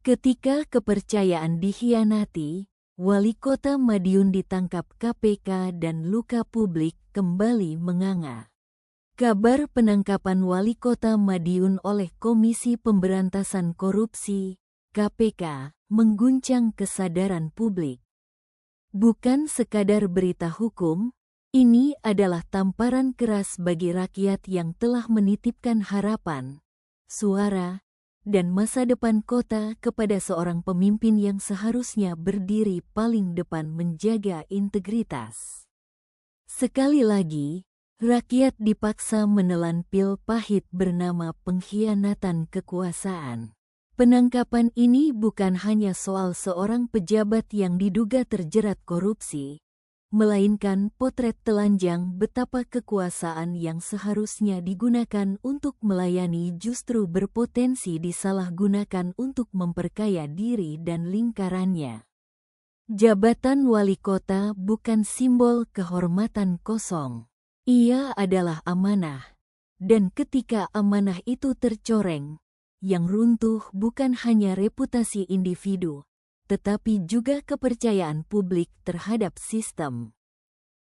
Ketika kepercayaan dikhianati, Wali Kota Madiun ditangkap KPK dan luka publik kembali menganga. Kabar penangkapan Wali Kota Madiun oleh Komisi Pemberantasan Korupsi (KPK) mengguncang kesadaran publik. Bukan sekadar berita hukum, ini adalah tamparan keras bagi rakyat yang telah menitipkan harapan, suara, dan masa depan kota kepada seorang pemimpin yang seharusnya berdiri paling depan menjaga integritas. Sekali lagi, rakyat dipaksa menelan pil pahit bernama pengkhianatan kekuasaan. Penangkapan ini bukan hanya soal seorang pejabat yang diduga terjerat korupsi, melainkan potret telanjang betapa kekuasaan yang seharusnya digunakan untuk melayani justru berpotensi disalahgunakan untuk memperkaya diri dan lingkarannya. Jabatan wali kota bukan simbol kehormatan kosong. Ia adalah amanah. Dan ketika amanah itu tercoreng, yang runtuh bukan hanya reputasi individu, tetapi juga kepercayaan publik terhadap sistem.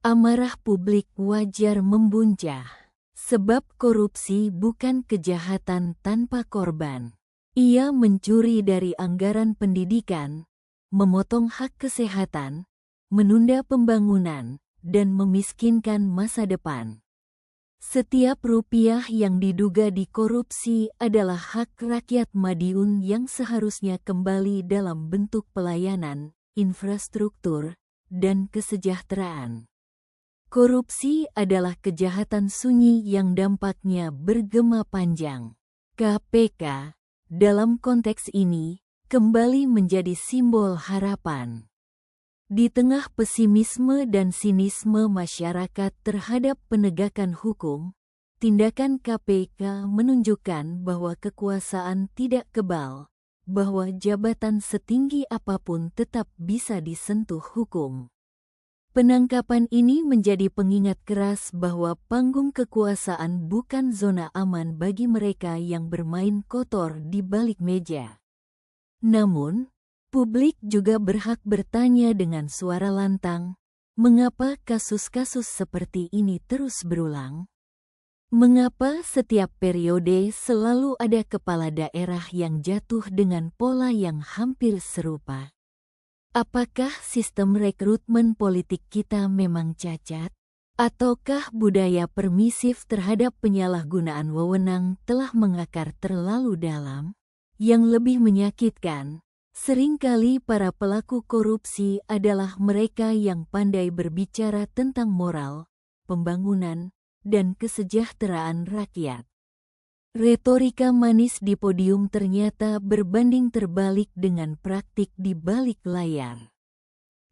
Amarah publik wajar membuncah, sebab korupsi bukan kejahatan tanpa korban. Ia mencuri dari anggaran pendidikan, memotong hak kesehatan, menunda pembangunan, dan memiskinkan masa depan. Setiap rupiah yang diduga dikorupsi adalah hak rakyat Madiun yang seharusnya kembali dalam bentuk pelayanan, infrastruktur, dan kesejahteraan. Korupsi adalah kejahatan sunyi yang dampaknya bergema panjang. KPK, dalam konteks ini, kembali menjadi simbol harapan. Di tengah pesimisme dan sinisme masyarakat terhadap penegakan hukum, tindakan KPK menunjukkan bahwa kekuasaan tidak kebal, bahwa jabatan setinggi apapun tetap bisa disentuh hukum. Penangkapan ini menjadi pengingat keras bahwa panggung kekuasaan bukan zona aman bagi mereka yang bermain kotor di balik meja. Namun, publik juga berhak bertanya dengan suara lantang, mengapa kasus-kasus seperti ini terus berulang? Mengapa setiap periode selalu ada kepala daerah yang jatuh dengan pola yang hampir serupa? Apakah sistem rekrutmen politik kita memang cacat? Ataukah budaya permisif terhadap penyalahgunaan wewenang telah mengakar terlalu dalam? Yang lebih menyakitkan, seringkali para pelaku korupsi adalah mereka yang pandai berbicara tentang moral, pembangunan, dan kesejahteraan rakyat. Retorika manis di podium ternyata berbanding terbalik dengan praktik di balik layar.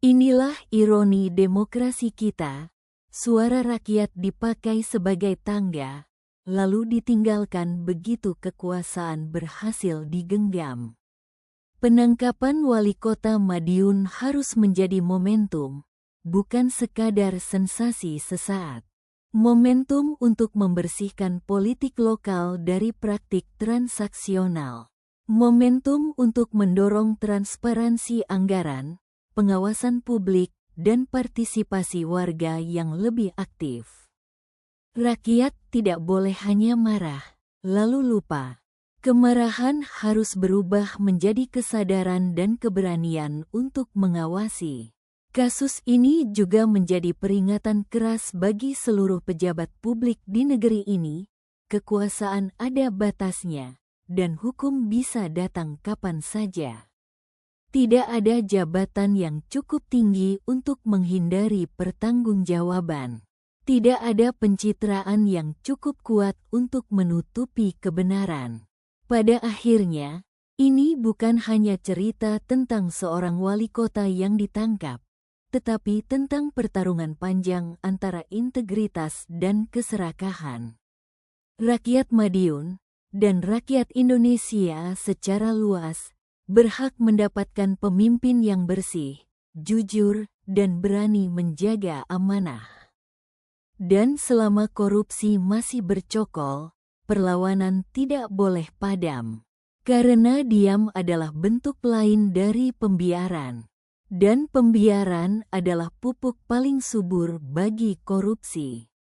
Inilah ironi demokrasi kita, suara rakyat dipakai sebagai tangga, lalu ditinggalkan begitu kekuasaan berhasil digenggam. Penangkapan wali kota Madiun harus menjadi momentum, bukan sekadar sensasi sesaat. Momentum untuk membersihkan politik lokal dari praktik transaksional. Momentum untuk mendorong transparansi anggaran, pengawasan publik, dan partisipasi warga yang lebih aktif. Rakyat tidak boleh hanya marah, lalu lupa. Kemarahan harus berubah menjadi kesadaran dan keberanian untuk mengawasi. Kasus ini juga menjadi peringatan keras bagi seluruh pejabat publik di negeri ini. Kekuasaan ada batasnya, dan hukum bisa datang kapan saja. Tidak ada jabatan yang cukup tinggi untuk menghindari pertanggungjawaban. Tidak ada pencitraan yang cukup kuat untuk menutupi kebenaran. Pada akhirnya, ini bukan hanya cerita tentang seorang wali kota yang ditangkap, tetapi tentang pertarungan panjang antara integritas dan keserakahan. Rakyat Madiun dan rakyat Indonesia secara luas berhak mendapatkan pemimpin yang bersih, jujur, dan berani menjaga amanah. Dan selama korupsi masih bercokol, perlawanan tidak boleh padam. Karena diam adalah bentuk lain dari pembiaran. Dan pembiaran adalah pupuk paling subur bagi korupsi.